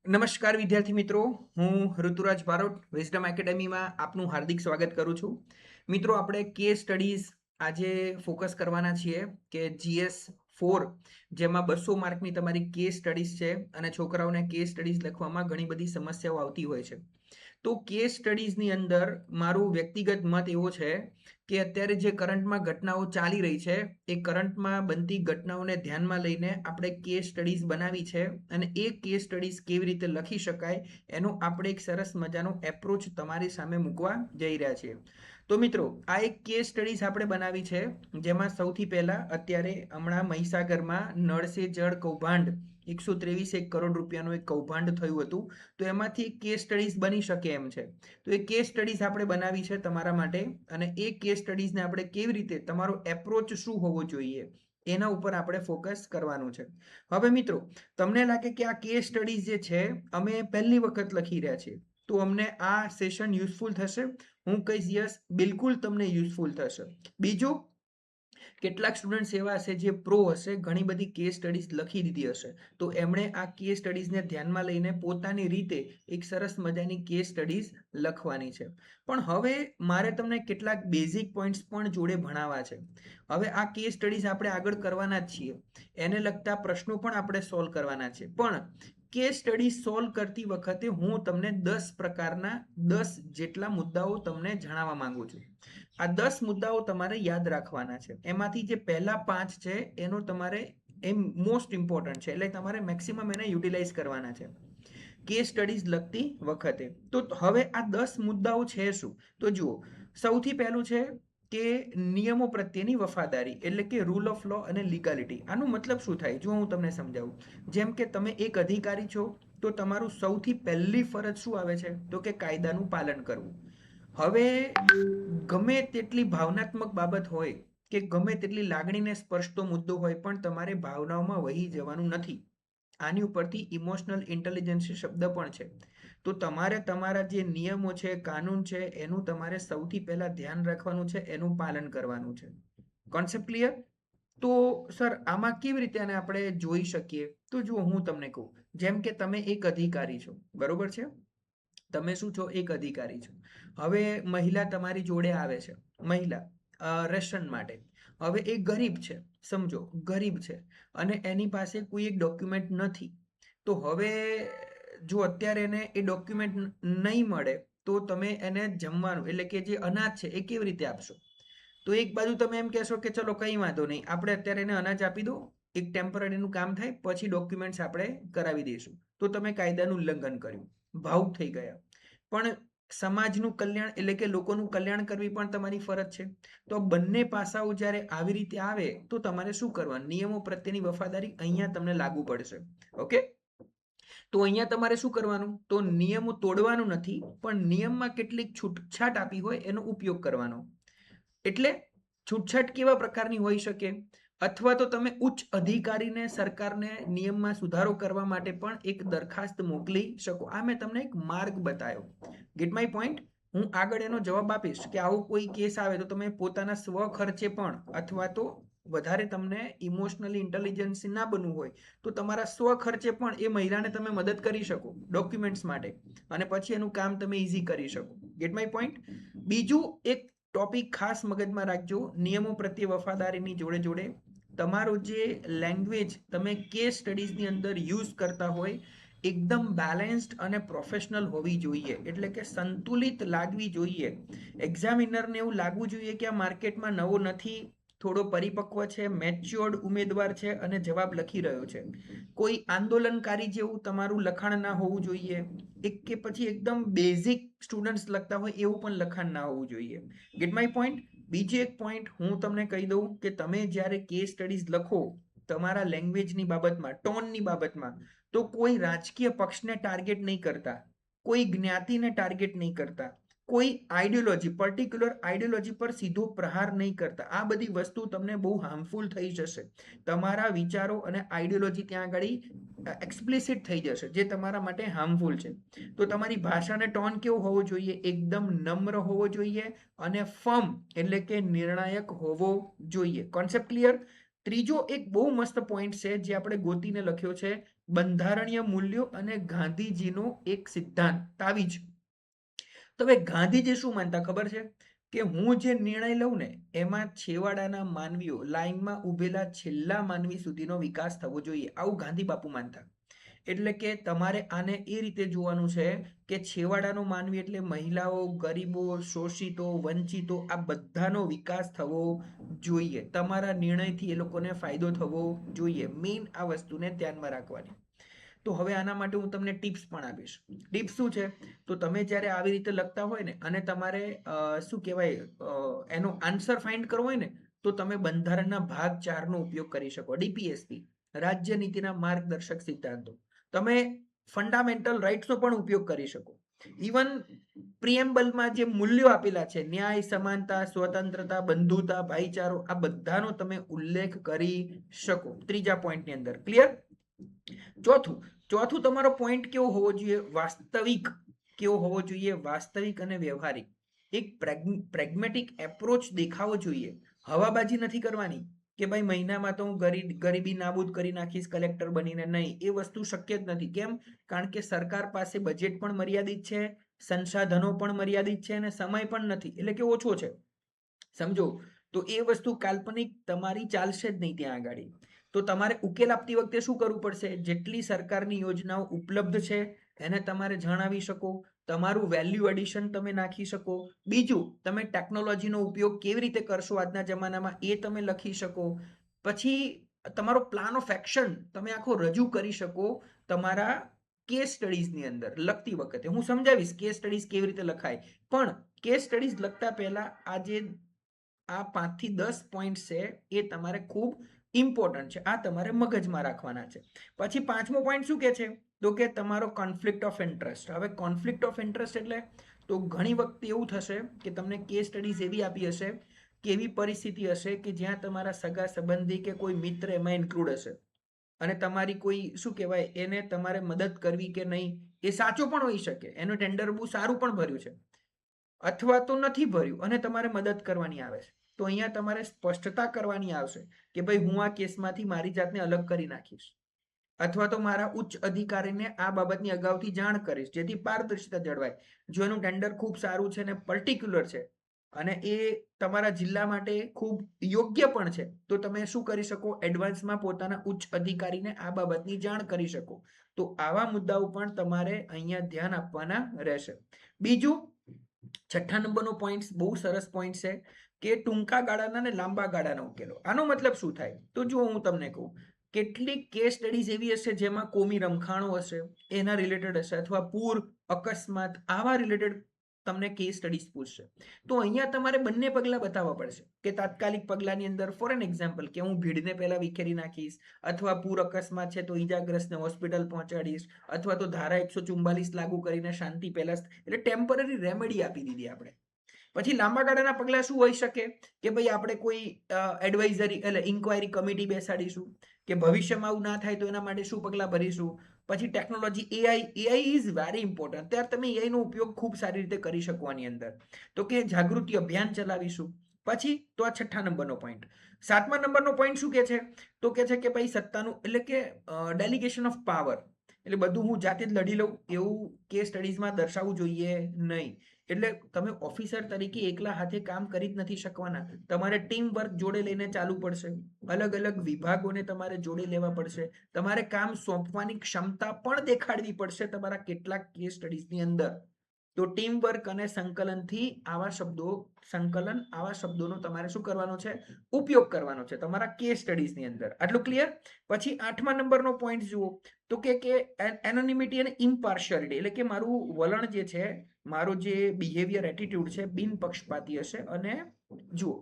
નમસ્કાર વિદ્યાર્થી મિત્રો, હું ઋતુરાજ બારોટ વિઝડમ એકેડેમીમાં આપનું હાર્દિક સ્વાગત કરું છું. મિત્રો, આપણે કેસ સ્ટડીઝ આજે ફોકસ કરવાના છીએ કે GS4 જેમાં 200 માર્કની તમારી કેસ સ્ટડીઝ છે અને છોકરાઓને કેસ સ્ટડીઝ લખવામાં ઘણી બધી સમસ્યાઓ આવતી હોય છે. તો કેસ સ્ટડીઝની અંદર મારું વ્યક્તિગત મત એવો છે કે અત્યારે જે કરંટમાં ઘટનાઓ ચાલી રહી છે એ કરંટમાં બનતી ઘટનાઓને ધ્યાનમાં લઈને આપણે કેસ સ્ટડીઝ બનાવી છે અને એ કેસ સ્ટડીઝ કેવી રીતે લખી શકાય એનો આપણે એક સરસ મજાનો એપ્રોચ તમારી સામે મૂકવા જઈ રહ્યા છીએ. તો મિત્રો, આ એક કેસ સ્ટડીઝ આપણે બનાવી છે જેમાં સૌથી પહેલા અત્યારે હમણાં મહીસાગરમાં નળ સે જળ કૌભાંડ 123 કરોડ રૂપિયાનું એક કૌભાંડ થયું હતું. તો એમાંથી કેસ સ્ટડીઝ બની શકે એમ છે. તો એ કેસ સ્ટડીઝ આપણે બનાવી છે તમારા માટે અને એ કેસ સ્ટડીઝને આપણે કેવી રીતે, તમારો એપ્રોચ શું હોવો જોઈએ એના ઉપર આપણે ફોકસ કરવાનું છે. હવે મિત્રો, તમને લાગે કે આ કેસ સ્ટડીઝ જે છે અમે પહેલી વખત લખી રહ્યા છીએ, તો અમને આ સેશન યુઝફુલ થશે? હું કહીશ યસ, બિલકુલ તમને યુઝફુલ થશે. બીજું, કેટલાક સ્ટુડન્ટ્સ એવા હશે જે પ્રો હશે, ઘણી બધી કેસ સ્ટડીઝ લખી દીધી હશે, તો એમણે આ કેસ સ્ટડીઝને ધ્યાનમાં લઈને પોતાની રીતે એક સરસ મજાની કેસ સ્ટડીઝ લખવાની છે. પણ હવે મારે તમને કેટલાક બેઝિક પોઈન્ટ્સ પણ જોડે ભણાવવા છે. હવે આ કેસ સ્ટડીઝ આપણે આગળ કરવાના જ છીએ, એને લગતા પ્રશ્નો પણ આપણે સોલ્વ કરવાના છે. પણ કેસ સ્ટડી સોલ્વ કરતી વખતે હું તમને 10 પ્રકારના 10 જેટલા મુદ્દાઓ તમને જણાવવા માંગુ છું. આ 10 મુદ્દાઓ તમારે યાદ રાખવાના છે. એમાંથી જે પહેલા 5 છે એનો તમારે મોસ્ટ ઇમ્પોર્ટન્ટ છે, એટલે તમારે મેક્સિમમ એને યુટિલાઇઝ કરવાના છે કેસ સ્ટડીઝ લખતી વખતે. તો હવે આ 10 મુદ્દાઓ છે શું? તો જુઓ, સૌથી પહેલું છે કે નિયમો પ્રત્યેની વફાદારી, એટલે કે રૂલ ઓફ લો અને લીગાલિટી. આનો મતલબ શું થાય જો હું તમને સમજાવું. જેમ કે તમે એક અધિકારી છો, તો તમારું સૌથી પહેલી ફરજ શું આવે છે? તો કે કાયદાનું પાલન કરવું. હવે ગમે તેટલી ભાવનાત્મક બાબત હોય કે ગમે તેટલી લાગણીને સ્પર્શતો મુદ્દો હોય, પણ તમારે ભાવનાઓમાં વહી જવાનું નથી. આની ઉપરથી ઇમોશનલ ઇન્ટેલિજન્સ શબ્દ પણ છે. તો તમારે તમારા જે નિયમો છે, કાનૂન છે, એનું તમારે સૌથી પહેલા ધ્યાન રાખવાનું છે, એનું પાલન કરવાનું છે. Concept clear? તો સર, આમાં કેવી રીતે આને આપણે જોઈ શકીએ? તો જુઓ, હું તમને કહું, જેમ કે તમે એક અધિકારી છો, બરોબર છે? તમે શું છો? એક અધિકારી છો. હવે મહિલા તમારી જોડે આવે છે, મહિલા રેશન માટે. હવે એ ગરીબ છે, સમજો ગરીબ છે, અને એની પાસે કોઈ એક ડોક્યુમેન્ટ નથી. તો હવે જો અત્યારે એને એ ડોક્યુમેન્ટ નહીં મળે, તો તમે એને જમવાનું, એટલે કે જે અનાજ છે, એ કેવી રીતે આપશો? તો એક બાજુ તમે એમ કહેશો કે ચલો કંઈ વાંધો નહીં, આપણે અત્યારે એને અનાજ આપી દો, એક ટેમ્પરરીનું કામ થાય, પછી ડોક્યુમેન્ટ્સ આપણે કરાવી દઈશું. તો તમે કાયદાનું ઉલ્લંઘન કર્યું, ભાવુક થઈ ગયા. પણ સમાજનું કલ્યાણ, એટલે કે લોકોનું કલ્યાણ કરવી પણ તમારી ફરજ છે. તો બંને પાસાઓ જ્યારે આવી રીતે આવે, તો તમારે શું કરવાનું? નિયમો પ્રત્યેની વફાદારી અહીંયા તમને લાગુ પડશે. ઓકે? તો અહીંયા તમારે શું કરવાનું? તો નિયમો તોડવાનું નથી, પણ નિયમમાં કેટલીક છૂટછાટ આપી હોય એનો ઉપયોગ કરવાનો. એટલે છૂટછાટ કેવા પ્રકારની હોઈ શકે? અથવા તો તમે ઉચ્ચ અધિકારીને, સરકારને નિયમમાં સુધારો કરવા માટે પણ એક દરખાસ્ત મોકલી શકો. આ મેં તમને એક માર્ગ બતાવ્યો. Gate my point? હું આગળ એનો જવાબ આપીશ કે આવો કોઈ કેસ આવે તો તમે પોતાના સ્વ ખર્ચે પણ, અથવા તો વધારે તમને ઇમોશનલી ઇન્ટેલિજન્સ ના બનવું હોય તો તમારા સ્વ ખર્ચે પણ એ મહિલાને તમે મદદ કરી શકો ડોક્યુમેન્ટ્સ માટે, અને પછી એનું કામ તમે ઇઝી કરી શકો. Gate my point? બીજું એક ટોપિક ખાસ મગજમાં રાખજો, નિયમો પ્રત્યે વફાદારીની જોડે જોડે તમારો જે લેંગ્વેજ તમે કેસ સ્ટડીઝની અંદર યુઝ કરતા હોય, એકદમ બેલેન્સ્ડ અને પ્રોફેશનલ હોવી જોઈએ, એટલે કે સંતુલિત લાગવી જોઈએ. એક્ઝામિનરને એવું લાગવું જોઈએ કે આ માર્કેટમાં નવો નથી, થોડો પરિપક્વ છે, મેચ્યોર્ડ ઉમેદવાર છે અને જવાબ લખી રહ્યો છે. કોઈ આંદોલનકારી જેવું તમારું લખાણ ના હોવું જોઈએ, એક કે પછી એકદમ બેઝિક સ્ટુડન્ટ્સ લખતા હોય એવું પણ લખાણ ના હોવું જોઈએ. Gate my point? બીજો એક પોઈન્ટ હું તમને કહી દઉં કે તમે જ્યારે કેસ સ્ટડીઝ લખો, તમારા લેંગ્વેજની બાબતમાં, ટોનની બાબતમાં, તો કોઈ રાજકીય પક્ષને ટાર્ગેટ નહીં કરતા, કોઈ જ્ઞાતિને ટાર્ગેટ નહીં કરતા, કોઈ આઈડિયોલોજી, પર્ટિક્યુલર આઈડિયોલોજી પર સીધો પ્રહાર નહીં કરતા. આ બધી વસ્તુ તમને બહુ હાર્મફુલ થઈ જશે. તમારા વિચારો અને આઈડિયોલોજી ત્યાં આગળ એક્સપ્લિસિટ થઈ જશે, જે તમારા માટે હાર્મફુલ છે. તો તમારી ભાષાને ટોન કેવો હોવો જોઈએ? એકદમ નમ્ર હોવો જોઈએ અને ફર્મ, એટલે કે નિર્ણાયક હોવો જોઈએ. Concept clear? ત્રીજો એક બહુ મસ્ત પોઈન્ટ છે જે આપણે ગોતીને લખ્યો છે, બંધારણીય મૂલ્યો અને ગાંધીજીનો એક સિદ્ધાંત તાવીજ. તો હવે ગાંધીજી શું માનતા ખબર છે કે હું જે નિર્ણય લઉં ને એમાં છેવાડાના માનવીઓ, લાઈનમાં ઉભેલા છેલ્લા માનવી સુધીનો વિકાસ થવો જોઈએ, આવું ગાંધી બાપુ માનતા. એટલે કે તમારે આને એ રીતે જોવાનું છે કે છેવાડાનો માનવી એટલે મહિલાઓ, ગરીબો, શોષિતો, વંચિતો, આ બધાનો વિકાસ થવો જોઈએ. તમારા નિર્ણયથી એ લોકોને ફાયદો થવો જોઈએ. મેઇન આ વસ્તુને ધ્યાનમાં રાખવાની. તો હવે આના માટે હું તમને ટિપ્સ પણ આપીશ. ટિપ્સ શું છે? તો તમે જ્યારે આવી રીતે લખતા હોય ને અને તમારે શું કહેવાય એનો આન્સર ફાઇન્ડ કરવો હોય ને, તો તમે બંધારણના ભાગ 4 નો ઉપયોગ કરી શકો. ડીપીએસપી, રાજ્ય નીતિના માર્ગદર્શક સિદ્ધાંતો. તમે ફંડામેન્ટલ રાઇટ્સનો પણ ઉપયોગ કરી શકો. ઇવન પ્રિએમ્બલમાં જે મૂલ્યો આપેલા છે, ન્યાય, સમાનતા, સ્વતંત્રતા, બંધુતા, ભાઈચારો, આ બધાનો તમે ઉલ્લેખ કરી શકો ત્રીજા પોઈન્ટની અંદર. ક્લિયર? ચોથું તમારો પોઈન્ટ કેવો હોવો જોઈએ? વાસ્તવિક. કેવો હોવો જોઈએ? વાસ્તવિક અને વ્યવહારિક. એક પ્રેગ્મેટિક એપ્રોચ દેખાવો જોઈએ. હવાબાજી નથી કરવાની કે ભાઈ મહિનામાં તો હું ગરીબી નાબૂદ કરી નાખીશ કલેક્ટર બનીને. નહીં, એ વસ્તુ શક્ય જ નથી. કેમ? કારણ કે સરકાર પાસે બજેટ પણ મર્યાદિત છે, સંસાધનો પણ મર્યાદિત છે અને સમય પણ નથી, એટલે કે ઓછો છે. સમજો? તો એ વસ્તુ કાલ્પનિક તમારી ચાલશે જ નહીં ત્યાં આગળ. તો તમારે ઉકેલ આપતી વખતે શું કરવું પડશે? જેટલી સરકારની યોજનાઓ ઉપલબ્ધ છે એને તમારે જણાવી શકો, તમારું વેલ્યુ એડિશન તમે નાખી શકો. બીજું, તમે ટેકનોલોજીનો ઉપયોગ કેવી રીતે કરશો આજના જમાનામાં એ તમે લખી શકો. પછી તમારો પ્લાન ઓફ એક્શન તમે આખો રજૂ કરી શકો તમારા કેસ સ્ટડીઝની અંદર લખતી વખતે. હું સમજાવીશ કેસ સ્ટડીઝ કેવી રીતે લખાય, પણ કેસ સ્ટડીઝ લખતા પહેલા આ 5 થી 10 પોઈન્ટ છે એ તમારે ખૂબ ઇમ્પોર્ટન્ટ છે. આ તમારે મગજમાં રાખવાના છે. પછી 5મો પોઈન્ટ શું કે છે? તો કે તમારો કોન્ફ્લિક્ટ ઓફ ઇન્ટરેસ્ટ. હવે કોન્ફ્લિક્ટ ઓફ ઇન્ટરેસ્ટ એટલે તો ઘણી વખત એવું થશે કે તમને કેસ સ્ટડીઝ એવી આપી હશે કે એવી પરિસ્થિતિ હશે કે જ્યાં તમારા સગા સંબંધી કે કોઈ મિત્ર એમાં ઇન્ક્લુડ હશે અને તમારી કોઈ શું કહેવાય એને તમારે મદદ કરવી કે નહીં એ સાચું પણ હોઈ શકે, એનું ટેન્ડર બહુ સારું પણ ભર્યું છે, અથવા તો નથી ભર્યું અને તમારે મદદ કરવાની આવે છે. તો અહીંયા તમારે સ્પષ્ટતા કરવાની આવશે કે ભાઈ હું આ કેસમાંથી મારી જાતને અલગ કરી નાખીશ, અથવા તો મારા ઉચ્ચ અધિકારીને આ બાબતની અગાઉથી જાણ કરીશ જેથી પારદર્શિતા જળવાય. જો એનું ટેન્ડર ખૂબ સારું છે ને પર્ટિક્યુલર છે અને એ તમારા જિલ્લા માટે ખૂબ યોગ્ય પણ છે, તો તમે શું કરી શકો? એડવાન્સમાં પોતાના ઉચ્ચ અધિકારીને આ બાબતની જાણ કરી શકો. તો આવા મુદ્દાઓ પણ તમારે અહીંયા ધ્યાન આપવાના રહેશે. બીજું, 6 નંબરનો પોઈન્ટ બહુ સરસ પોઈન્ટ છે કે ટૂંકા ગાળાના ને લાંબા ગાળાના ઉકેલો. આનો મતલબ શું થાય? તો જો હું તમને કહું, કેટલીક કેસ સ્ટડીઝ એવી હશે જેમાં કોમી રમખાણો હશે, એના રિલેટેડ હશે, અથવા પૂર, અકસ્માત, આવા રિલેટેડ તમને કેસ સ્ટડીઝ પૂછશે. તો અહીંયા તમારે બંને પગલાં બતાવવા પડશે કે તાત્કાલિક પગલાંની અંદર ફોર એન એક્ઝામ્પલ કે હું ભીડને પહેલા વિખેરી નાખીશ, અથવા પૂર અકસ્માત છે તો ઈજાગ્રસ્તને હોસ્પિટલ પહોંચાડીશ, અથવા તો ધારા 144 લાગુ કરીને શાંતિ પહેલા, એટલે ટેમ્પરરી રેમેડી આપી દીધી આપણે. પછી લાંબા ગાળાના પગલાં શું હોઈ શકે કે ભાઈ આપણે કોઈ એડવાઇઝરી એટલે ઇન્ક્વાયરી કમિટી બેસાડીશું કે ભવિષ્યમાં આવું ના થાય તો એના માટે શું પગલાં ભરીશું. પછી technology, AI is very important. અત્યારે તમે એઆઈનો ઉપયોગ ખૂબ સારી રીતે કરી શકો આની અંદર. તો કે જાગૃતિ અભિયાન ચલાવીશું. પછી તો આ 6 નંબરનો પોઈન્ટ. 7મા નંબરનો પોઈન્ટ શું કે છે? તો કે છે કે ભાઈ સત્તાનું એટલે કે ડેલિગેશન ઓફ પાવર, એટલે બધું હું જાતે જ લડી લઉં એવું કેસ સ્ટડીઝમાં દર્શાવવું જોઈએ નહીં. એટલે તમે ઓફિસર તરીકે એકલા હાથે કામ કરી જ નથી શકવાના. તમારે ટીમ વર્ક જોડે લઈને ચાલવું પડશે, અલગ અલગ વિભાગોને તમારે જોડે લેવા પડશે, તમારે કામ સોંપવાની ક્ષમતા પણ દેખાડવી પડશે તમારા કેટલાક કેસ સ્ટડીઝની અંદર. તો ટીમ વર્ક અને સંકલનથી આવા શબ્દોનો તમારે શું કરવાનો છે? ઉપયોગ કરવાનો છે તમારા કેસ સ્ટડીઝની અંદર. આટલું ક્લિયર? પછી 8મા નંબરનો પોઈન્ટ જુઓ તો કે એનોનિમિટી અને ઇમ્પાર્શિયાલિટી, એટલે કે મારું વલણ જે છે, મારો જે બિહેવિયર એટીટ્યુડ છે બિન પક્ષપાતી હશે. અને જુઓ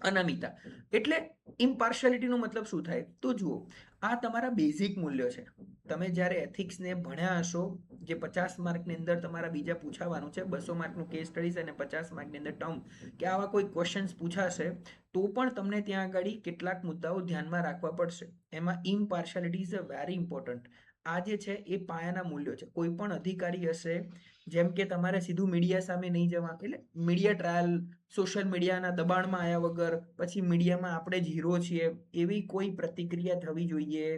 અનામિતા એટલે ઇમ્પાર્શિયાલિટીનો મતલબ શું થાય? તો જુઓ, આ તમારા બેઝિક મૂલ્યો છે. તમે જ્યારે એથિક્સને ભણ્યા હશો, જે 50 માર્કની અંદર તમારા બીજા પૂછાવાનું છે, 200 માર્કનું કેસ સ્ટડીઝ અને 50 માર્કની અંદર ટર્મ, કે આવા કોઈ ક્વેશ્ચન્સ પૂછાશે તો પણ તમને ત્યાં આગળ કેટલાક મુદ્દાઓ ધ્યાનમાં રાખવા પડશે. એમાં ઇમ્પાર્શિયાલિટી ઇઝ અ વેરી ઇમ્પોર્ટન્ટ. આ જે છે એ પાયાના મૂલ્યો છે. કોઈ પણ અધિકારી હશે, જેમ કે તમારે સીધું મીડિયા સામે નહીં જવા, એટલે મીડિયા ટ્રાયલ, સોશિયલ મીડિયાના દબાણમાં આવ્યા વગર, પછી મીડિયામાં આપણે જ હીરો છીએ એવી કોઈ પ્રતિક્રિયા થવી જોઈએ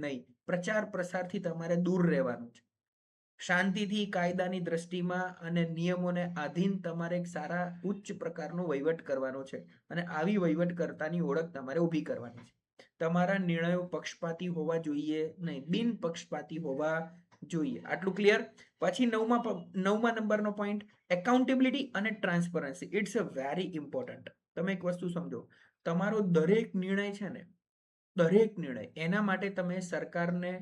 નહીં. પ્રચાર પ્રસારથી તમારે દૂર રહેવાનું છે. શાંતિથી કાયદાની દ્રષ્ટિમાં અને નિયમોને આધીન તમારે એક સારા ઉચ્ચ પ્રકારનો વહીવટ કરવાનો છે અને આવી વહીવટકર્તાની ઓળખ તમારે ઊભી કરવાની છે. તમારા નિર્ણયો પક્ષપાતી હોવા જોઈએ નહીં, બિન પક્ષપાતી હોવા જોઈએ. આટલું ક્લિયર? પછી નવમા નંબરનો પોઈન્ટ, એકાઉન્ટેબિલિટી અને transparency. It's a very important. તમે એક વસ્તુ સમજો, તમારો દરેક નિર્ણય છે ને, દરેક નિર્ણય એના માટે તમે સરકારને,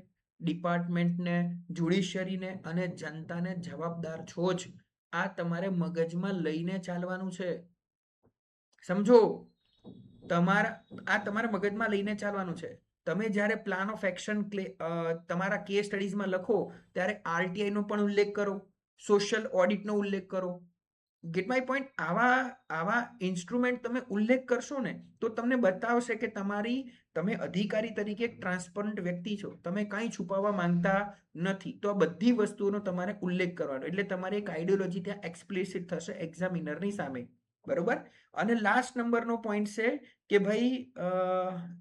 ડિપાર્ટમેન્ટને, જ્યુડિશિયરીને અને જનતાને જવાબદાર છો જ. આ તમારે મગજમાં લઈને ચાલવાનું છે. સમજો, તમારા મગજમાં લઈને ચાલવાનું છે. તમે જ્યારે પ્લાન ઓફ એક્શન તમારા કેસ સ્ટડીઝમાં લખો ત્યારે આરટીઆઈ નો પણ ઉલ્લેખ કરો, સોશિયલ ઓડિટનો ઉલ્લેખ કરો. Gate my point? આવા ઇન્સ્ટ્રુમેન્ટ તમે ઉલ્લેખ કરશો ને તો તમને બતાવશે કે તમે અધિકારી તરીકે એક ટ્રાન્સપરન્ટ વ્યક્તિ છો, તમે કંઈ છુપાવવા માંગતા નથી. તો આ બધી વસ્તુઓનો તમારે ઉલ્લેખ કરવાનો, એટલે તમારી એક આઈડિયોલોજી ત્યાં એક્સપ્લિસિટ થશે એક્ઝામિનરની સામે. બરોબર? અને લાસ્ટ નંબરનો પોઈન્ટ છે કે ભાઈ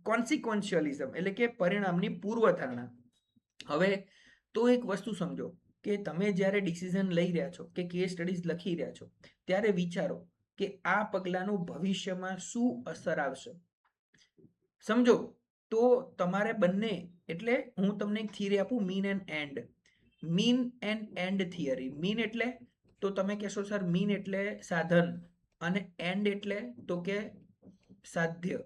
કોન્સિક્વન્શિયલિઝમ, એટલે કે પરિણામની પૂર્વધારણા. હવે તો એક વસ્તુ સમજો કે તમે જ્યારે ડિસિઝન લઈ રહ્યા છો કે કેસ સ્ટડીઝ લખી રહ્યા છો ત્યારે વિચારો કે આ પગલાંનું ભવિષ્યમાં શું અસર આવશે. સમજો, તો તમારે બંને, એટલે હું તમને એક થિયરી આપું, mean and and. Mean and and theory. Mean એટલે, તો તમે કહેશો સર મીન એટલે સાધન અને એન્ડ એટલે તો કે સાધ્ય.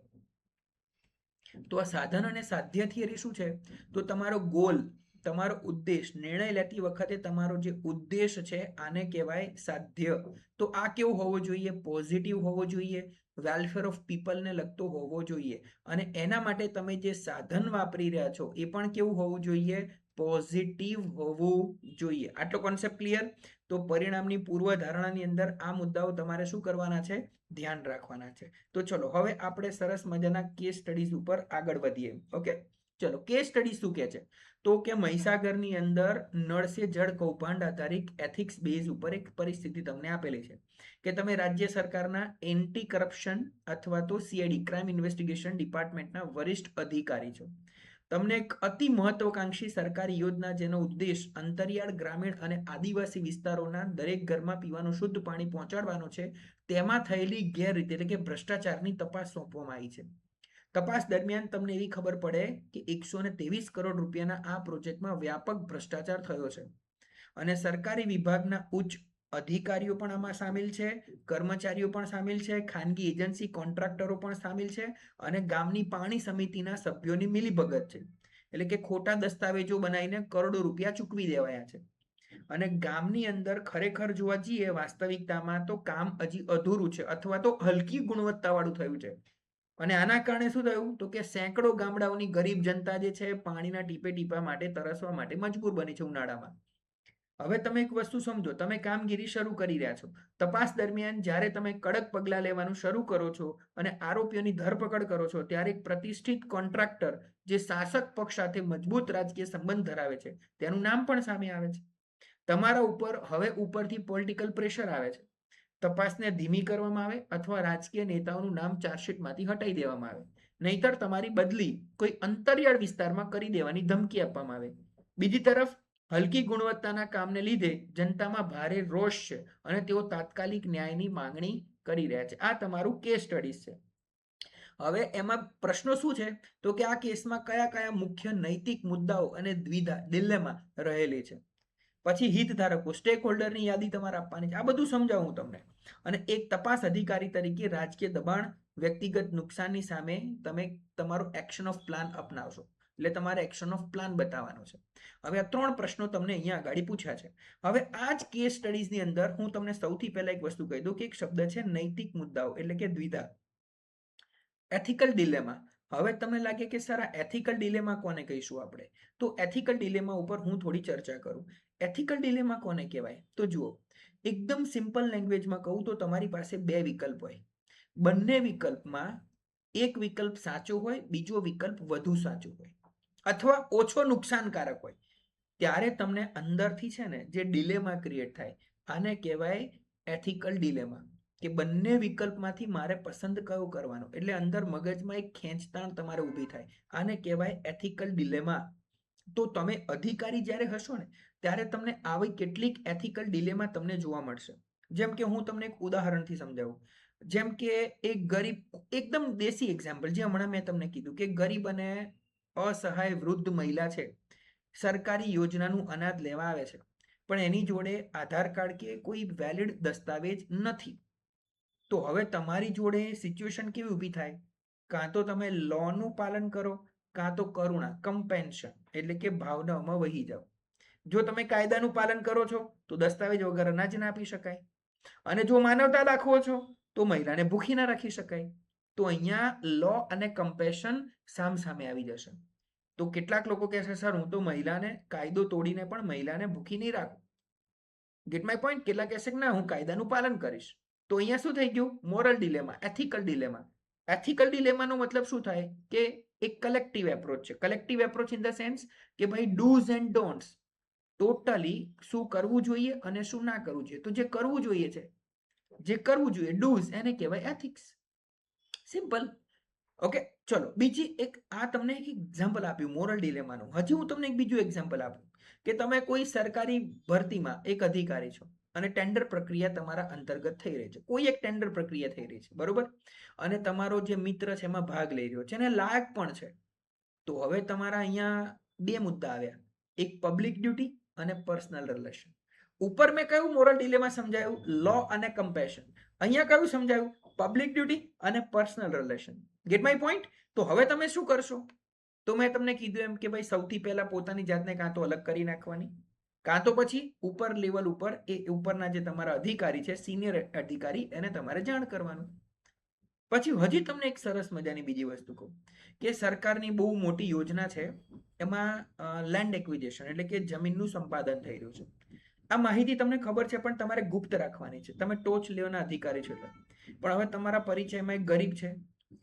તો આ સાધન અને સાધ્ય થિયરી શું છે? તો તમારો ગોલ, તમારો ઉદ્દેશ, નિર્ણય લેતી વખતે તમારો જે ઉદ્દેશ છે આને કહેવાય સાધ્ય. તો આ કેવો હોવો જોઈએ? પોઝિટિવ હોવો જોઈએ, વેલફેર ઓફ પીપલને લગતો હોવો જોઈએ. અને એના માટે તમે જે સાધન વાપરી રહ્યા છો એ પણ કેવું હોવું જોઈએ? પોઝિટિવ હોવું જોઈએ. આટલો કોન્સેપ્ટ ક્લિયર? તો પરિણામની પૂર્વધારણાની અંદર આ મુદ્દાઓ તમારે શું કરવાના છે? ધ્યાન રાખવાના છે. તો ચલો હવે આપણે સરસ મજાના કેસ સ્ટડીઝ ઉપર આગળ વધીએ. ઓકે, ચલો કેસ સ્ટડી શું કહે છે? તો કે મહીસાગરની અંદર નળ સે જળ કૌભાંડ આધારિત એથિક્સ બેઝ ઉપર એક પરિસ્થિતિ તમને આપેલી છે કે તમે રાજ્ય સરકારના એન્ટી કરપ્શન અથવા તો સીઆઈડી, ક્રાઇમ ઇન્વેસ્ટિગેશન ડિપાર્ટમેન્ટના વરિષ્ઠ અધિકારી છો. તમને એક અતિ મહત્વકાંક્ષી સરકારી યોજના જેનો ઉદ્દેશ અંતરિયાળ, ગ્રામીણ અને આદિવાસી વિસ્તારોના દરેક ઘરમાં પીવાનું શુદ્ધ પાણી પહોંચાડવાનો છે, તેમાં થયેલી ગેરરીતિ એટલે કે ભ્રષ્ટાચારની તપાસ સોંપવામાં આવી છે. તપાસ દરમિયાન તમને એવી ખબર પડે કે 123 કરોડ રૂપિયાના આ પ્રોજેક્ટમાં વ્યાપક ભ્રષ્ટાચાર થયો છે અને સરકારી વિભાગના ઉચ્ચ અધિકારીઓ પણ આમાં સામેલ છે, કર્મચારીઓ પણ સામેલ છે, ખાનગી એજન્સી કોન્ટ્રાક્ટરો પણ સામેલ છે અને ગામની પાણી સમિતિના સભ્યોની મિલીભગત છે. એટલે કે ખોટા દસ્તાવેજો બનાવીને કરોડો રૂપિયા ચૂકવી દેવાયા છે. અને ગામની અંદર ખરેખર જોવા જઈએ વાસ્તવિકતામાં તો કામ હજી અધૂરું છે અથવા તો હલકી ગુણવત્તાવાળું થયું છે. અને આના કારણે શું થયું? તો કે સેંકડો ગામડાઓની ગરીબ જનતા જે છે પાણીના ટીપે ટીપા માટે તરસવા માટે મજબૂર બની છે ઉનાળામાં. હવે તમે એક વસ્તુ સમજો, તમે કામગીરી શરૂ કરી રહ્યા છો. તપાસ દરમિયાન જ્યારે તમે કડક પગલાં લેવાનું શરૂ કરો છો અને આરોપીઓની ધરપકડ કરો છો ત્યારે એક પ્રતિષ્ઠિત કોન્ટ્રાક્ટર જે શાસક પક્ષ સાથે મજબૂત રાજકીય સંબંધ ધરાવે છે તેનું નામ પણ સામે આવે છે. તમારા ઉપર હવે ઉપરથી પોલિટિકલ પ્રેશર આવે છે. તપાસને ધીમી કરવામાં આવે અથવા રાજકીય નેતાઓનું નામ ચાર્જશીટમાંથી હટાવી દેવામાં આવે, નહીતર તમારી બદલી કોઈ અંતરિયાળ વિસ્તારમાં કરી દેવાની ધમકી આપવામાં આવે. બીજી તરફ હલકી ગુણવત્તાના કામને લીધે જનતામાં ભારે રોષ છે અને તેઓ તાત્કાલિક ન્યાયની માંગણી કરી રહ્યા છે. આ તમારું કેસ સ્ટડીઝ છે. હવે એમાં પ્રશ્નો શું છે? તો કે આ કેસમાં કયા કયા મુખ્ય નૈતિક મુદ્દાઓ અને દ્વિધા દિલેમા રહેલી છે. પછી હિતધારકો, સ્ટેક હોલ્ડરની યાદી તમારે આપવાની છે. આ બધું સમજાવું તમને. અને એક તપાસ અધિકારી તરીકે રાજકીય દબાણ, વ્યક્તિગત નુકસાનની સામે તમે તમારો એક્શન ઓફ પ્લાન અપનાવશો. એટલે તમારે એક્શન ઓફ પ્લાન બતાવવાનો છે. હવે આ 3 પ્રશ્નો તમને અહીંયા આગળ પૂછ્યા છે. હવે આ જ કેસ સ્ટડીઝની અંદર હું તમને સૌથી પહેલા એક વસ્તુ કહી દઉં કે એક શબ્દ છે નૈતિક મુદ્દાઓ, એટલે કે દ્વિધા, એથિકલ ડિલેમા. હવે તમને લાગે કે સર આ એથિકલ ડિલેમા કોને કહીશું આપણે? તો એથિકલ ડિલેમા ઉપર હું થોડી ચર્ચા કરું. એથિકલ ડિલેમા કોને કહેવાય? તો જુઓ, એકદમ સિમ્પલ લેંગ્વેજમાં કહું તો તમારી પાસે 2 વિકલ્પ હોય. બંને વિકલ્પમાં એક વિકલ્પ સાચો હોય, બીજો વિકલ્પ વધુ સાચો હોય અથવા ઓછો નુકસાનકારક હોય. ત્યારે તમને અંદરથી છે ને જે ડિલેમા ક્રિએટ થાય, આને કહેવાય એથિકલ ડિલેમા. કે બંને વિકલ્પમાંથી મારે પસંદ કયો કરવાનો, એટલે અંદર મગજમાં એક ખેંચતાણ તમારે ઊભી થાય. આને કહેવાય એથિકલ ડિલેમા. તો તમે અધિકારી જ્યારે હશો ને ત્યારે તમને આવી કેટલીક એથિકલ ડિલેમા તમને જોવા મળશે. જેમ કે હું તમને એક ઉદાહરણથી સમજાવું. જેમ કે એક ગરીબ, એકદમ દેશી એક્ઝામ્પલ જે હમણાં મેં તમને કીધું કે ગરીબ અને અસહાય વૃદ્ધ મહિલા છે, સરકારી યોજનાનું અનાજ લેવા આવે છે, પણ એની જોડે આધાર કાર્ડ કે કોઈ વેલિડ દસ્તાવેજ નથી. તો હવે તમારી જોડે સિચ્યુએશન કેવી ઊભી થાય? કાં તો તમે લોનું પાલન કરો, કાં તો કરુણા, કમ્પેન્શન, એટલે કે ભાવનાઓમાં વહી જાઓ. જો તમે કાયદાનું પાલન કરો છો તો દસ્તાવેજ વગર અનાજ ના આપી શકાય, અને જો માનવતા દાખવો છો તો મહિલાને ભૂખી ના રાખી શકાય. તો અહીંયા લો અને કમ્પેશન સામસામે આવી જશે. તો કેટલાક લોકો કહેશે સર હું તો મહિલાને કાયદો તોડીને પણ મહિલાને ભૂખી નહીં રાખું. Gate my point? કેટલાક કહેશે કે ના હું કાયદાનું પાલન કરીશ. તો અહીંયા શું થઈ ગયું? Moral dilemma, ethical dilemma. Ethical ડિલેમાનો મતલબ શું થાય કે એક કલેક્ટિવ એપ્રોચ છે. Collective approach in the sense કે ભાઈ ડૂઝ એન્ડ ડોન્ટ્સ, ટોટલી શું કરવું જોઈએ અને શું ના કરવું જોઈએ. તો જે કરવું જોઈએ છે, જે કરવું જોઈએ ડૂઝ, એને કહેવાય એથિક્સ. સિમ્પલ. ઓકે, ચલો બીજી એક, આ તમને એક એક્ઝામ્પલ આપ્યું મોરલ ડિલેમાનું. હજી હું તમને એક બીજું એક્ઝામ્પલ આપું કે તમે કોઈ સરકારી ભરતીમાં એક અધિકારી છો અને ટેન્ડર પ્રક્રિયા તમારા અંતર્ગત થઈ રહી છે. કોઈ એક ટેન્ડર પ્રક્રિયા થઈ રહી છે, બરોબર? અને તમારો જે મિત્ર છે એમાં ભાગ લઈ રહ્યો છે અને લાયક પણ છે. તો હવે તમારા અહીંયા બે મુદ્દા આવ્યા, એક પબ્લિક ડ્યુટી અને પર્સનલ રિલેશન. ઉપર મેં કયું મોરલ ડિલેમા સમજાયું? લો અને કમ્પેશન. અહીંયા કયું સમજાયું? પબ્લિક ડ્યુટી અને personal relation. Gate my point? તો હવે તમે શું કરશો? તો મેં તમને કીધું એમ કે ભાઈ સૌથી પહેલા પોતાની જાતને કાં તો અલગ કરી નાખવાની, કાં તો પછી ઉપર લેવલ ઉપર એ ઉપરના જે તમારા અધિકારી છે, સિનિયર અધિકારી, એને તમારે જાણ કરવાનું. પછી હજી તમને એક સરસ મજાની બીજી વસ્તુ કહું કે સરકારની બહુ મોટી યોજના છે, એમાં લેન્ડ એક્વિઝિશન એટલે કે જમીનનું સંપાદન થઈ રહ્યું છે. આ માહિતી તમને ખબર છે પણ તમારે ગુપ્ત રાખવાની છે. તમે ટોચ લેવલના અધિકારી છો એટલે. પણ હવે તમારા પરિચયમાં એક ગરીબ છે,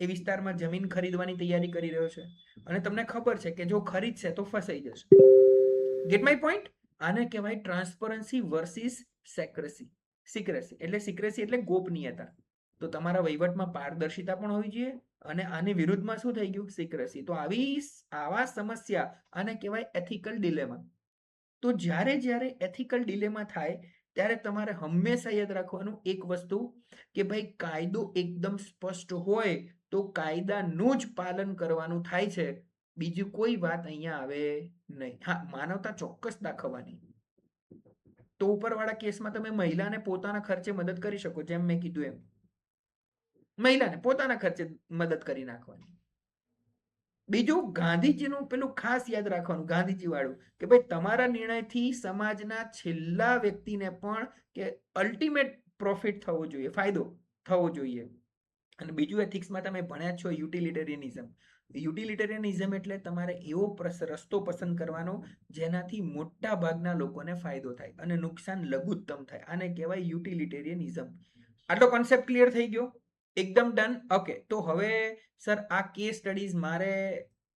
એ વિસ્તારમાં જમીન ખરીદવાની તૈયારી કરી રહ્યો છે અને તમને ખબર છે કે જો ખરીદશે તો ફસાઈ જશે. Gate my point? આને કહેવાય ટ્રાન્સપરન્સી વર્સિસ સેક્રેસી. સિક્રેસી એટલે ગોપનીયતા. તો તમારા વહીવટમાં પારદર્શિતા પણ હોવી જોઈએ અને આની વિરુદ્ધમાં શું થઈ ગયું? સિક્રેસી. તો આવા સમસ્યા આને કહેવાય એથિકલ ડિલેમા. તો જ્યારે એથિકલ ડિલેમા થાય ત્યારે તમારે હંમેશા યાદ રાખવાનું એક વસ્તુ કે ભાઈ કાયદો એકદમ સ્પષ્ટ હોય તો કાયદાનું જ પાલન કરવાનું થાય છે, બીજું કોઈ વાત અહીંયા આવે નહીં. હા, માનવતા ચોક્કસ દાખવવાની. તો ઉપરવાળા કેસમાં તમે મહિલાને પોતાના ખર્ચે મદદ કરી શકો, જેમ મેં કીધું એમ મહિલાને પોતાના ખર્ચે મદદ કરી નાખવાની. બીજું, ગાંધીજીનું પેલું ખાસ યાદ રાખવાનું, ગાંધીજી વાળું, કે ભાઈ તમારા નિર્ણયથી સમાજના છેલ્લા વ્યક્તિને પણ કે અલ્ટિમેટ પ્રોફિટ થવો જોઈએ, ફાયદો થવો જોઈએ. અને બીજું એથિક્સમાં તમે ભણ્યા છો યુટિલિટેરિયનિઝમ. યુટિલિટેરિયનિઝમ એટલે તમારે એવો રસ્તો પસંદ કરવાનો જેનાથી મોટા ભાગના લોકોને ફાયદો થાય અને નુકસાન લઘુત્તમ થાય. આને કહેવાય યુટિલિટેરિયનિઝમ. આટલો કોન્સેપ્ટ ક્લિયર થઈ ગયો? એકદમ ડન. ઓકે, તો હવે સર આ કેસ સ્ટડીઝ મારે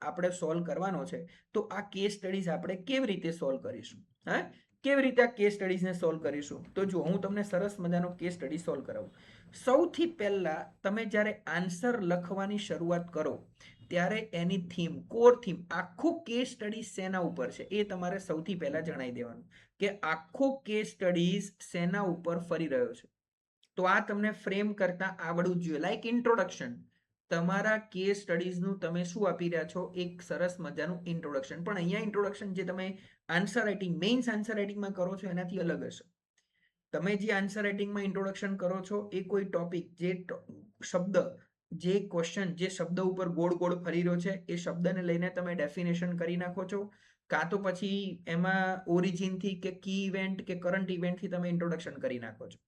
આપણે સોલ્વ કરવાનો છે, તો આ કેસ સ્ટડીઝ આપણે કેવી રીતે સોલ્વ કરીશું? હા, કેવી રીતે આ કેસ સ્ટડીઝને સોલ્વ કરીશું? તો જો હું તમને સરસ મજાનો કેસ સ્ટડી સોલ્વ કરાવું. સૌથી પહેલા તમે જ્યારે આન્સર લખવાની શરૂઆત કરો ત્યારે એની થીમ, કોર થીમ, આખું કેસ સ્ટડી શેના ઉપર છે એ તમારે સૌથી પહેલા જણાવી દેવાનું કે આખું કેસ સ્ટડીઝ શેના ઉપર ફરી રહ્યો છે. તો આ તમને ફ્રેમ કરતા આવડવું જોઈએ. લાઈક ઇન્ટ્રોડક્શન, તમારા કેસ સ્ટડીઝનું તમે શું આપી રહ્યા છો? એક સરસ મજાનું ઇન્ટ્રોડક્શન. પણ અહીંયા ઇન્ટ્રોડક્શન જે તમે આન્સર રાઇટિંગ, મેઇન્સ આન્સર રાઇટિંગમાં કરો છો એનાથી અલગ હશે. તમે જે આન્સર રાઇટિંગમાં ઇન્ટ્રોડક્શન કરો છો એ કોઈ ટોપિક, જે શબ્દ, જે ક્વેશ્ચન, જે શબ્દ ઉપર ગોળ ગોળ ફરી રહ્યો છે એ શબ્દને લઈને તમે ડેફિનેશન કરી નાખો છો, કાં તો પછી એમાં ઓરિજિનથી કે કી ઇવેન્ટ કે કરંટ ઇવેન્ટથી તમે ઇન્ટ્રોડક્શન કરી નાખો છો.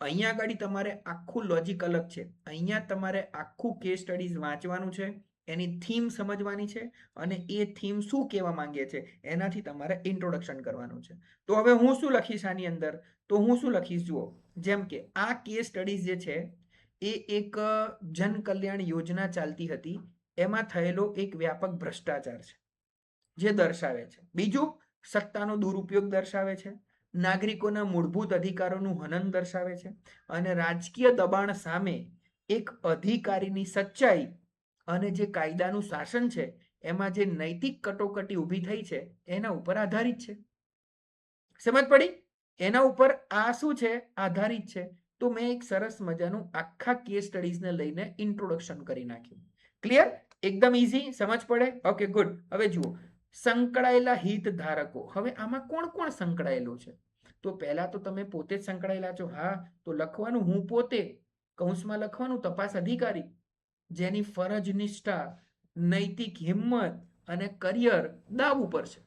અહીંયા આગળ તમારે આખું લોજિક અલગ છે. અહીંયા તમારે આખું કેસ સ્ટડીઝ વાંચવાનું છે, એની થીમ સમજવાની છે અને એ થીમ શું કહેવા માંગે છે એનાથી તમારે ઇન્ટ્રોડક્શન કરવાનું છે. તો હવે હું શું લખીશ આની અંદર? તો હું શું લખીશ જુઓ, જેમ કે આ કેસ સ્ટડીઝ જે છે એ એક જન કલ્યાણ યોજના ચાલતી હતી, એમાં થયેલો એક વ્યાપક ભ્રષ્ટાચાર છે જે દર્શાવે છે. બીજું, સત્તાનો દુરુપયોગ દર્શાવે છે, નાગરિકોના મૂળભૂત અધિકારોનું હનન દર્શાવે છે અને રાજકીય દબાણ સામે એક અધિકારીની સચ્ચાઈ અને જે કાયદાનું શાસન છે એમાં જે નૈતિક કટોકટી ઊભી થઈ છે એના ઉપર આધારિત છે. સમજ પડી? એના ઉપર આ શું છે? આધારિત છે. તો મેં એક સરસ મજાનું આખા કેસ સ્ટડીઝને લઈને ઇન્ટ્રોડક્શન કરી નાખ્યું. ક્લિયર? એકદમ ઈઝી, સમજ પડે? Okay, good. હવે જુઓ, સંકળાયેલા હિતધારકો. હવે આમાં કોણ કોણ સંકળાયેલું છે? તો પહેલા તો તમે પોતે જ સંકળાયેલા છો. હા, તો લખવાનું હું પોતે, કૌંસમાં લખવાનું તપાસ અધિકારી, જેની ફરજ નિષ્ઠા, નૈતિક હિંમત અને કરિયર દાવ ઉપર છે.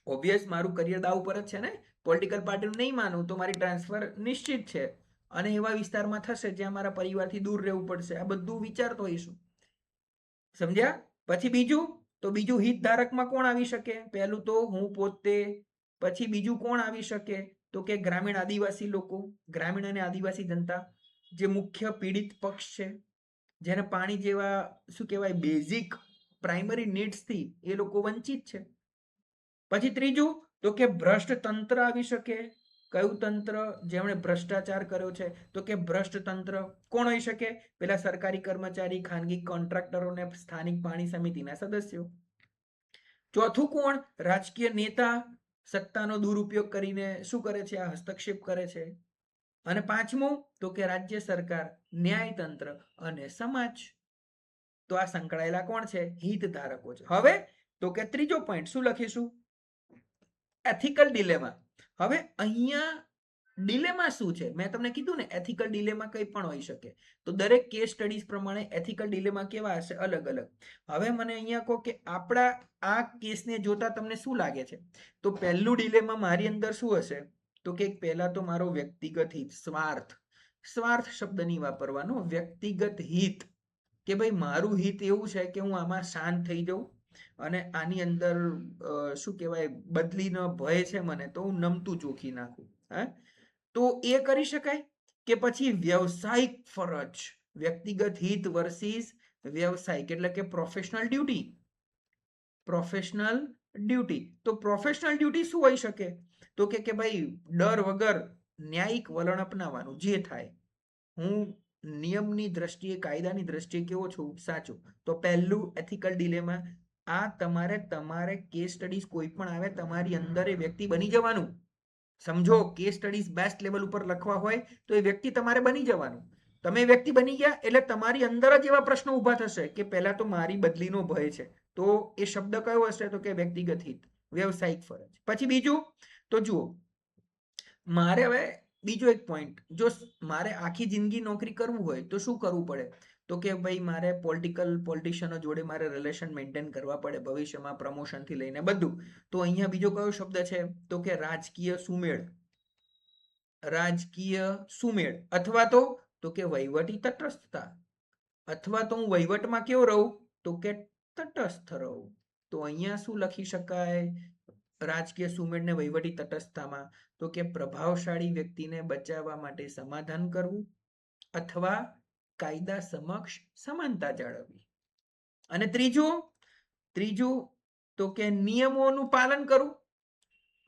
ઓબ્વિયસ મારું કરિયર દાવ ઉપર જ છે ને. પોલિટિકલ પાર્ટીનું નહીં માનું તો મારી ટ્રાન્સફર નિશ્ચિત છે, અને એવા વિસ્તારમાં થશે જ્યાં મારા પરિવારથી દૂર રહેવું પડશે. આ બધું વિચારતો હોઈશું. સમજ્યા? પછી બીજું, તો બીજું હિતધારકમાં કોણ આવી શકે? પહેલું તો હું પોતે. પછી બીજું કોણ આવી શકે? તો કે ગ્રામીણ આદિવાસી લોકો, ગ્રામીણ અને આદિવાસી જનતા, જે મુખ્ય પીડિત પક્ષ છે, જેને પાણી જેવા શું કહેવાય બેઝિક પ્રાઇમરી નીડ્સથી એ લોકો વંચિત છે. પછી ત્રીજું, તો કે ભ્રષ્ટ તંત્ર આવી શકે. કયું તંત્ર? જેમણે ભ્રષ્ટાચાર કર્યો છે. તો કે ભ્રષ્ટ તંત્ર કોણ હોઈ શકે? પેલા સરકારી કર્મચારી, ખાનગી કોન્ટ્રાક્ટરો ને સ્થાનિક પાણી સમિતિના સદસ્યો. ચોથું કોણ? રાજકીય નેતા, સત્તાનો દુરુપયોગ કરીને શું કરે છે? આ હસ્તક્ષેપ કરે છે. અને પાંચમું, તો કે રાજ્ય સરકાર, ન્યાયતંત્ર અને સમાજ. તો આ સંકળાયેલા કોણ છે? હિતધારકો છે. હવે તો કે ત્રીજો પોઈન્ટ શું લખીશું? એથિકલ ડિલેમા. હવે અહીંયા ડિલેમા શું છે? મેં તમને કીધું ને, એથિકલ ડિલેમા કંઈ પણ હોઈ શકે. તો દરેક કેસ સ્ટડીઝ પ્રમાણે એથિકલ ડિલેમા કેવા હશે? અલગ અલગ. હવે મને અહીંયા કહો કે આપણા આ કેસને જોતા તમને શું લાગે છે? તો પહેલું ડિલેમા મારી અંદર શું હશે? તો કે પહેલા તો મારો વ્યક્તિગત હિત, સ્વાર્થ. સ્વાર્થ શબ્દ નહીં વાપરવાનો, વ્યક્તિગત હિત. કે ભાઈ મારું હિત એવું છે કે હું આમાં શાંત થઈ જાઉં, અને આની અંદર શું કહેવાય બદલીનો ભય છે મને, તો હું નમતું ચોખી નાખું. હા, તો એ કરી શકાય. કે પછી વ્યવસાયિક ફરજ, વ્યક્તિગત હિત વર્સિસ વ્યવસાયિક, એટલે કે પ્રોફેશનલ ડ્યુટી. પ્રોફેશનલ ડ્યુટી, તો પ્રોફેશનલ ડ્યુટી શું હોઈ શકે? તો કે ભાઈ ડર વગર ન્યાયિક વલણ અપનાવવાનું, જે થાય હું નિયમની દ્રષ્ટિએ, કાયદાની દ્રષ્ટિએ કેવો છું? સાચો. તો પહેલું એથિકલ ડિલેમા, આ તમારે કેસ સ્ટડીઝ કોઈ પણ આવે તમારી અંદર એ વ્યક્તિ બની જવાનું. સમજો, કેસ સ્ટડીઝ બેસ્ટ લેવલ ઉપર લખવા હોય તો એ વ્યક્તિ તમારે બની જવાનું. તમે વ્યક્તિ બની ગયા એટલે તમારી અંદર જ એવા પ્રશ્નો ઊભા થશે કે પહેલા તો મારી બદલીનો ભય છે. તો એ શબ્દ કયો હશે? તો કે વ્યક્તિગત હિત, વ્યવસાયિક ફરજ. પછી બીજું, તો જુઓ, મારે હવે બીજો એક પોઈન્ટ, જો મારે આખી જિંદગી નોકરી કરવું હોય તો શું કરવું પડે? તો કે ભાઈ મારે પોલિટિશિયનો જોડે મારે રિલેશન મેન્ટેન કરવા પડે ભવિષ્યમાં, પ્રમોશનથી લઈને બધું. તો અહીંયા બીજો કયો શબ્દ છે? તો કે રાજકીય સુમેળ. રાજકીય સુમેળ, અથવા તો કે વહીવટી તટસ્થતા. અથવા તો હું વહીવટમાં કેવો રહું? તો કે તટસ્થ રહું. તો અહીંયા શું લખી શકાય રાજકીય સુમેળને વહીવટી તટસ્થતામાં? તો કે પ્રભાવશાળી વ્યક્તિને બચાવવા માટે સમાધાન કરવું, અથવા કાયદા સમક્ષ સમાનતા જાળવવી. અને ત્રીજું તો કે નિયમોનું પાલન કરવું,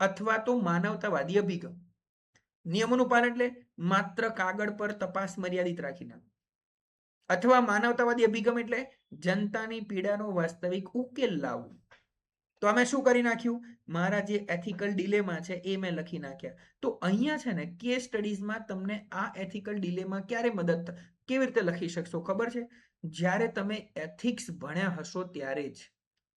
અથવા તો માનવતાવાદી અભિગમ. નિયમોનું પાલન એટલે માત્ર કાગળ પર તપાસ મર્યાદિત રાખીને, અથવા માનવતાવાદી અભિગમ એટલે જનતાની પીડાનો વાસ્તવિક ઉકેલ લાવવું. તો અમે શું કરી નાખ્યું? મારા જે એથિકલ ડિલેમા છે એ મેં લખી નાખ્યા. તો અહીંયા છે ને કેસ સ્ટડીઝમાં તમને આ એથિકલ ડિલેમા ક્યારે મદદ, કેવી રીતે લખી શકશો ખબર છે? જ્યારે તમે એથિક્સ ભણ્યા હશો ત્યારે જ.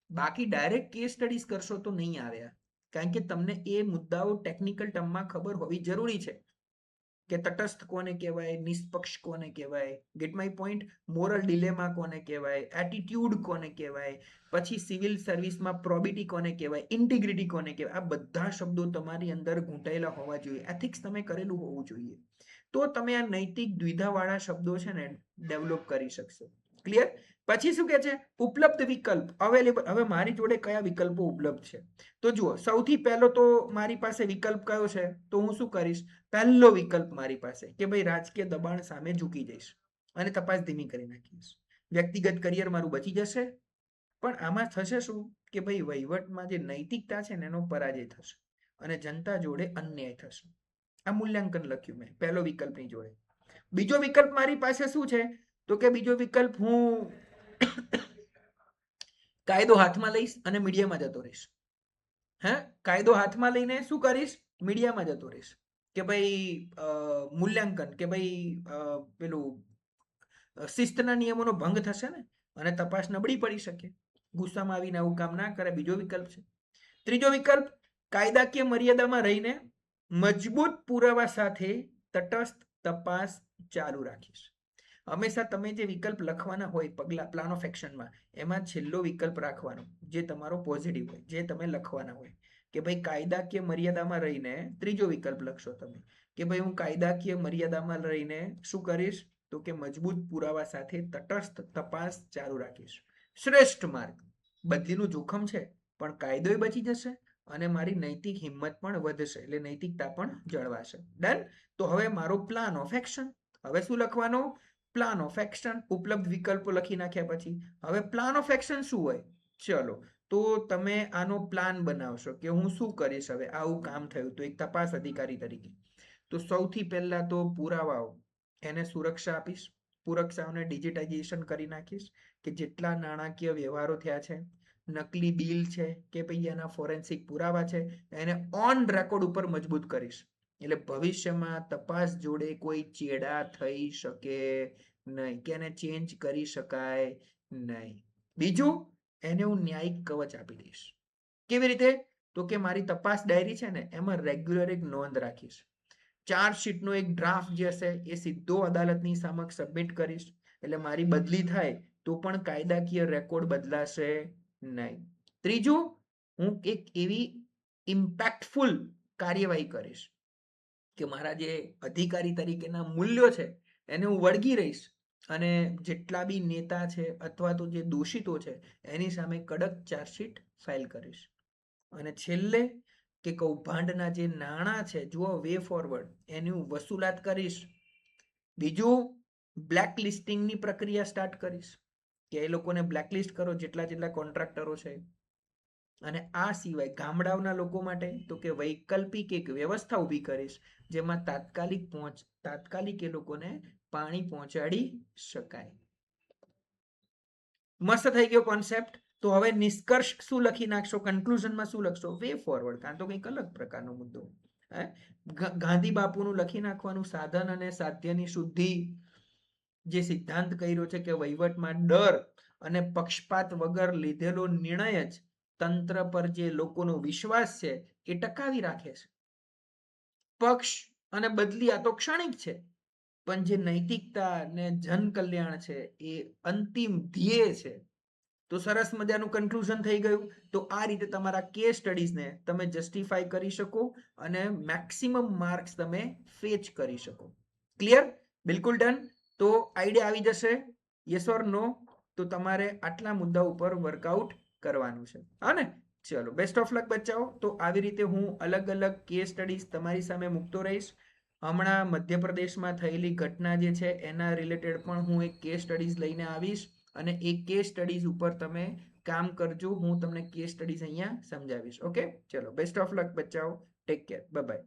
બાકી ડાયરેક્ટ કેસ સ્ટડીઝ કરશો તો નહીં આવ્યા, કારણ કે તમને એ મુદ્દાઓ ટેકનિકલ ટર્મમાં ખબર હોવી જરૂરી છે કે તટસ્થ કોને કહેવાય, નિષ્પક્ષ કોને કહેવાય, ગેટ માય પોઈન્ટ, મોરલ ડિલેમા કોને કહેવાય, એટીટ્યુડ કોને કહેવાય, પછી સિવિલ સર્વિસમાં પ્રોબિટી કોને કહેવાય, ઇન્ટિગ્રિટી કોને કહેવાય. આ બધા શબ્દો તમારી અંદર ઘૂંટાયેલા હોવા જોઈએ. એથિક્સ તમે કરેલું હોવું જોઈએ, તો તમે આ નૈતિક દ્વિધાવાળા શબ્દો છે ને ડેવલપ કરી શકશો. ક્લિયર? પછી શું કે છે? ઉપલબ્ધ વિકલ્પ, અવેલેબલ. હવે મારી જોડે કયા વિકલ્પો ઉપલબ્ધ છે? તો જુઓ, સૌથી પહેલો તો મારી પાસે વિકલ્પ કયો છે? તો હું શું કરીશ? પહેલો વિકલ્પ મારી પાસે કે ભાઈ રાજકીય દબાણ સામે ઝૂકી જઈશ અને તપાસ ધીમી કરી નાખીશ. વ્યક્તિગત કરિયર મારું બચી જશે, પણ આમાં થશે શું કે ભાઈ વહીવટમાં જે નૈતિકતા છે ને એનો પરાજય થશે અને જનતા જોડે અન્યાય થશે. આ મૂલ્યાંકન લખ્યું મેં પહેલો વિકલ્પની જોડે. બીજો વિકલ્પ મારી પાસે શું છે? તો કે બીજો વિકલ્પ હું કાયદો હાથમાં લઈશ અને મીડિયામાં જતો રહીશ. હે, કાયદો હાથમાં લઈને શું કરીશ? મીડિયામાં જતો રહીશ કે ભાઈ મૂલ્યાંકન, કે ભાઈ પેલું શિસ્તના નિયમોનો ભંગ થશે ને અને તપાસ નબળી પડી શકે. ગુસ્સામાં આવીને આવું કામ ના કરે. બીજો વિકલ્પ છે. ત્રીજો વિકલ્પ, કાયદાકીય મર્યાદામાં રહીને મજબૂત પુરાવા સાથે તટસ્થ તપાસ ચાલુ રાખીશ. હંમેશા તમે જે વિકલ્પ લખવાના હોય પગલા પ્લાન ઓફ એક્શનમાં, એમાં છેલ્લો વિકલ્પ રાખવાનો જે તમારો પોઝિટિવ હોય, જે તમે લખવાના હોય કે ભાઈ કાયદાકીય મર્યાદામાં રહીને. ત્રીજો વિકલ્પ લખશો તમે કે ભાઈ હું કાયદાકીય મર્યાદામાં રહીને શું કરીશ? તો કે મજબૂત પુરાવા સાથે તટસ્થ તપાસ ચાલુ રાખીશ. શ્રેષ્ઠ માર્ગ. બદલીનું જોખમ છે પણ કાયદોય બચી જશે અને મારી નૈતિક હિંમત પણ વધશે, એટલે નૈતિકતા પણ જળવાશે. ડન. તો હવે મારો પ્લાન ઓફ એક્શન. હવે શું લખવાનું? Plan of action. ઉપલબ્ધ વિકલ્પો લખી નાખ્યા પછી હવે પ્લાન ઓફ એક્શન શું હોય? ચલો, તો તમે આનો પ્લાન બનાવશો કે હું શું કરીશ. હવે આવું કામ થયું તો એક તપાસ અધિકારી તરીકે તો સૌથી પહેલા તો પુરાવાઓ એને સુરક્ષા આપીશ. પુરાવાઓને ડિજિટાઇઝેશન કરી નાખીશ કે જેટલા નાણાકીય વ્યવહારો થયા છે, નકલી બિલ છે કે ભાઈ એના ફોરેન્સિક પુરાવા છે, એને ઓન રેકોર્ડ ઉપર મજબૂત કરીશ. એટલે ભવિષ્યમાં તપાસ જોડે કોઈ ચેડા થઈ શકે નહીં, કે એને ચેન્જ કરી શકાય નહીં. બીજું, એને હું ન્યાયિક કવચ આપી દઈશ. કેવી રીતે? તો કે મારી તપાસ ડાયરી છે ને, એમાં રેગ્યુલર એક નોંધ રાખીશ. ચાર્જશીટનો એક ડ્રાફ્ટ જે હશે એ સીધો અદાલતની સમક્ષ સબમિટ કરીશ. એટલે મારી બદલી થાય તો પણ કાયદાકીય રેકોર્ડ બદલાશે નહીં. ત્રીજું, હું એક એવી ઇમ્પેક્ટફુલ કાર્યવાહી કરીશ કે મારા જે અધિકારી તરીકેના મૂલ્યો છે એને હું વળગી રહીશ અને જેટલા બી નેતા છે અથવા તો જે દોષિતો છે એની સામે કડક ચાર્જશીટ ફાઇલ કરીશ. અને છેલ્લે કે કૌભાંડના જે નાણાં છે, જુઓ વે ફોરવર્ડ, એની હું વસૂલાત કરીશ. બીજું, બ્લેક લિસ્ટિંગની પ્રક્રિયા સ્ટાર્ટ કરીશ કે એ લોકોને બ્લેકલિસ્ટ કરો જેટલા કોન્ટ્રાક્ટરો છે. અને આ સિવાય ગામડાઓના લોકો માટે તો કે વૈકલ્પિક એક વ્યવસ્થા ઊભી કરીશ જેમાં તાત્કાલિક એ લોકોને પાણી પહોંચાડી શકાય. મસ્ત થઈ ગયો કોન્સેપ્ટ. તો હવે નિષ્કર્ષ શું લખી નાખશો? કન્ક્લુઝનમાં શું લખશો? વે ફોરવર્ડ, કાં તો કંઈક અલગ પ્રકારનો મુદ્દો. ગાંધી બાપુનું લખી નાખવાનું, સાધન અને સાધ્યની શુદ્ધિ. જે સિદ્ધાંત કર્યો છે કે વહીવટમાં ડર અને પક્ષપાત વગર લીધેલો નિર્ણય જ તંત્ર પર જે લોકોનો વિશ્વાસ છે એ ટકાવી રાખે છે. પક્ષ અને બદલી આ તો ક્ષણિક છે, પણ જે નૈતિકતા અને જન કલ્યાણ છે એ અંતિમ ધ્યેય છે. તો સરસ મજાનું કન્ક્લુઝન થઈ ગયું. તો આ રીતે તમારા કેસ સ્ટડીઝને તમે જસ્ટિફાઈ કરી શકો અને મેક્સિમમ માર્ક્સ તમે ફેચ કરી શકો. ક્લિયર? બિલકુલ ડન. તો આઈડિયા આવી જશે, યસ ઓર નો? તો તમારે આટલા મુદ્દા ઉપર વર્કઆઉટ કરવાનું છે, હા ને? ચલો, બેસ્ટ ઓફ લક બચ્ચાઓ. તો આવી રીતે હું અલગ અલગ કેસ સ્ટડીઝ તમારી સામે મૂકતો રહીશ. હમણાં મધ્યપ્રદેશમાં થયેલી ઘટના જે છે એના રિલેટેડ પણ હું એક કેસ સ્ટડીઝ લઈને આવીશ અને એ કેસ સ્ટડીઝ ઉપર તમે કામ કરજો. હું તમને કેસ સ્ટડીઝ અહીંયા સમજાવીશ. ઓકે, ચલો, બેસ્ટ ઓફ લક બચ્ચાઓ. Take care, bye by.